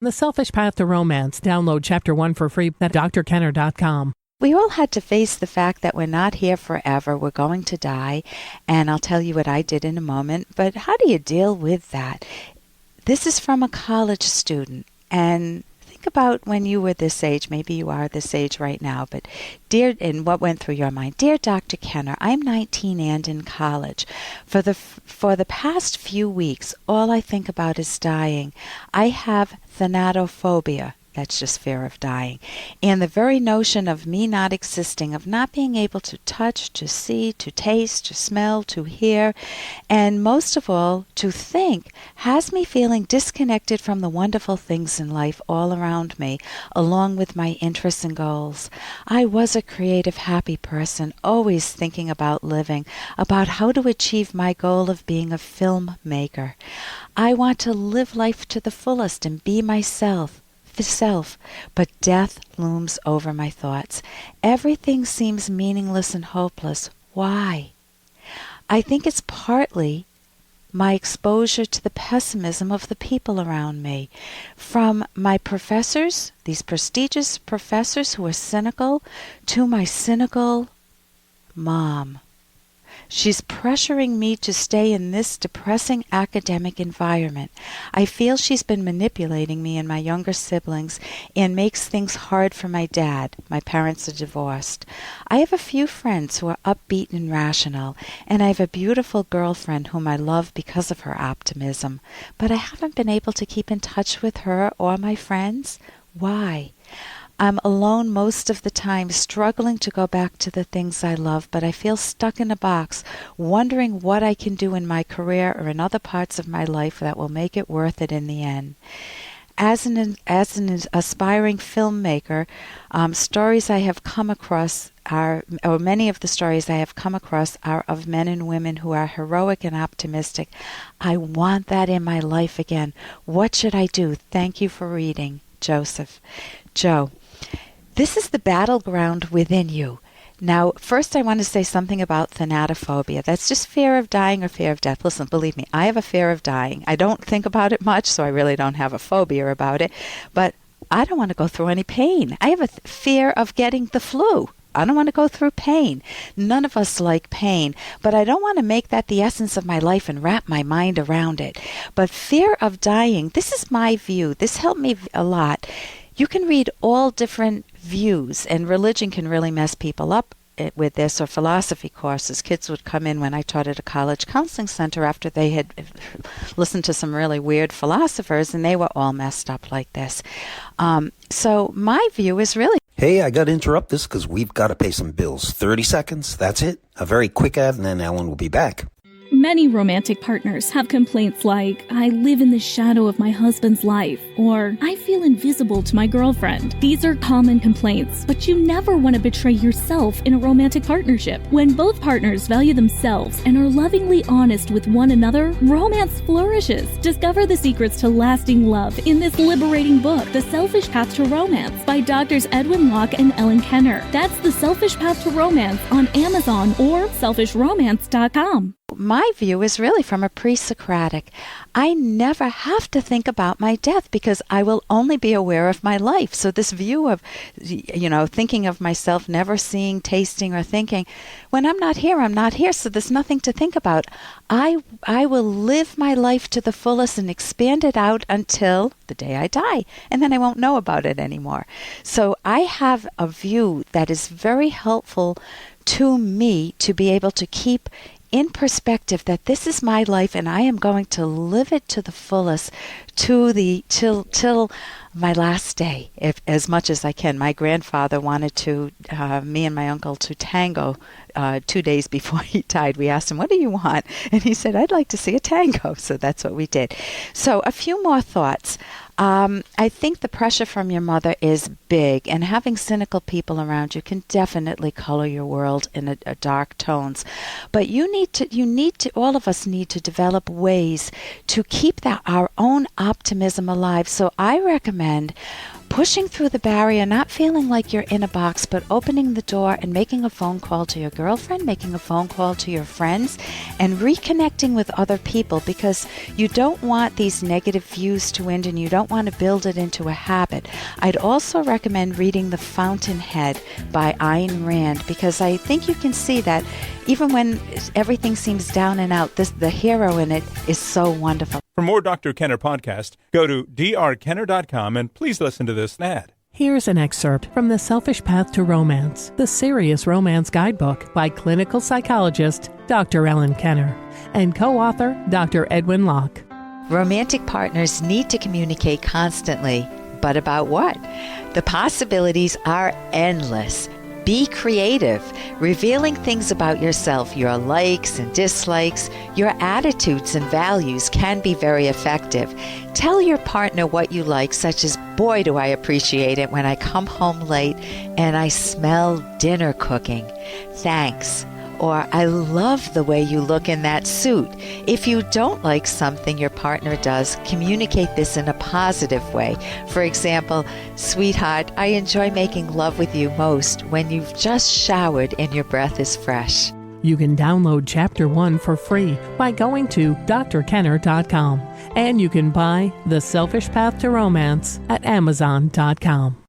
The Selfish Path to Romance. Download Chapter 1 for free at drkenner.com. We all had to face the fact that we're not here forever. We're going to die, and I'll tell you what I did in a moment. But how do you deal with that? This is from a college student, and think about when you were this age. Maybe you are this age right now, but and what went through your mind? Dear Dr. Kenner, I'm 19 and in college. For the past few weeks, all I think about is dying. I have thanatophobia. That's just fear of dying. And the very notion of me not existing, of not being able to touch, to see, to taste, to smell, to hear, and most of all, to think, has me feeling disconnected from the wonderful things in life all around me, along with my interests and goals. I was a creative, happy person, always thinking about living, about how to achieve my goal of being a filmmaker. I want to live life to the fullest and be myself. But death looms over my thoughts. Everything seems meaningless and hopeless. Why? I think it's partly my exposure to the pessimism of the people around me. From my professors, these prestigious professors who are cynical, to my cynical mom. She's pressuring me to stay in this depressing academic environment. I feel she's been manipulating me and my younger siblings and makes things hard for my dad. My parents are divorced. I have a few friends who are upbeat and rational, and I have a beautiful girlfriend whom I love because of her optimism. But I haven't been able to keep in touch with her or my friends. Why? I'm alone most of the time, struggling to go back to the things I love, but I feel stuck in a box, wondering what I can do in my career or in other parts of my life that will make it worth it in the end. As an aspiring filmmaker, stories I have come across many of the stories I have come across are of men and women who are heroic and optimistic. I want that in my life again. What should I do? Thank you for reading. Joseph. Joe. This is the battleground within you. Now, first I want to say something about thanatophobia. That's just fear of dying or fear of death. Listen, believe me, I have a fear of dying. I don't think about it much, so I really don't have a phobia about it. But I don't want to go through any pain. I have a fear of getting the flu. I don't want to go through pain. None of us like pain, but I don't want to make that the essence of my life and wrap my mind around it. But fear of dying, this is my view. This helped me a lot. You can read all different views, and religion can really mess people up with this, or philosophy courses. Kids would come in when I taught at a college counseling center after they had listened to some really weird philosophers, and they were all messed up like this. So my view is really... Hey, I got to interrupt this because we've got to pay some bills. 30 seconds, that's it. A very quick ad, and then Ellen will be back. Many romantic partners have complaints like, I live in the shadow of my husband's life, or I feel invisible to my girlfriend. These are common complaints, but you never want to betray yourself in a romantic partnership. When both partners value themselves and are lovingly honest with one another, romance flourishes. Discover the secrets to lasting love in this liberating book, The Selfish Path to Romance, by Drs. Edwin Locke and Ellen Kenner. That's The Selfish Path to Romance on Amazon or selfishromance.com. My view is really from a pre-Socratic. I never have to think about my death because I will only be aware of my life. So this view of, thinking of myself, never seeing, tasting, or thinking, when I'm not here, I'm not here. So there's nothing to think about. I will live my life to the fullest and expand it out until the day I die. And then I won't know about it anymore. So I have a view that is very helpful to me to be able to keep in perspective that this is my life and I am going to live it to the fullest till my last day, if as much as I can. My grandfather wanted me and my uncle to tango 2 days before he died. We asked him, what do you want? And he said, I'd like to see a tango. So that's what we did. So a few more thoughts. I think the pressure from your mother is big, and having cynical people around you can definitely color your world in a dark tones. But all of us need to develop ways to keep our own optimism alive. So I recommend pushing through the barrier, not feeling like you're in a box, but opening the door and making a phone call to your girlfriend, making a phone call to your friends, and reconnecting with other people, because you don't want these negative views to end and you don't want to build it into a habit. I'd also recommend reading The Fountainhead by Ayn Rand, because I think you can see that even when everything seems down and out, the hero in it is so wonderful. For more Dr. Kenner podcast, go to drkenner.com and please listen to this ad. Here's an excerpt from The Selfish Path to Romance, the Serious Romance Guidebook by clinical psychologist Dr. Ellen Kenner and co-author Dr. Edwin Locke. Romantic partners need to communicate constantly, but about what? The possibilities are endless. Be creative, revealing things about yourself, your likes and dislikes, your attitudes and values can be very effective. Tell your partner what you like, such as, boy, do I appreciate it when I come home late and I smell dinner cooking. Thanks. Or, I love the way you look in that suit. If you don't like something your partner does, communicate this in a positive way. For example, sweetheart, I enjoy making love with you most when you've just showered and your breath is fresh. You can download Chapter 1 for free by going to drkenner.com. And you can buy The Selfish Path to Romance at amazon.com.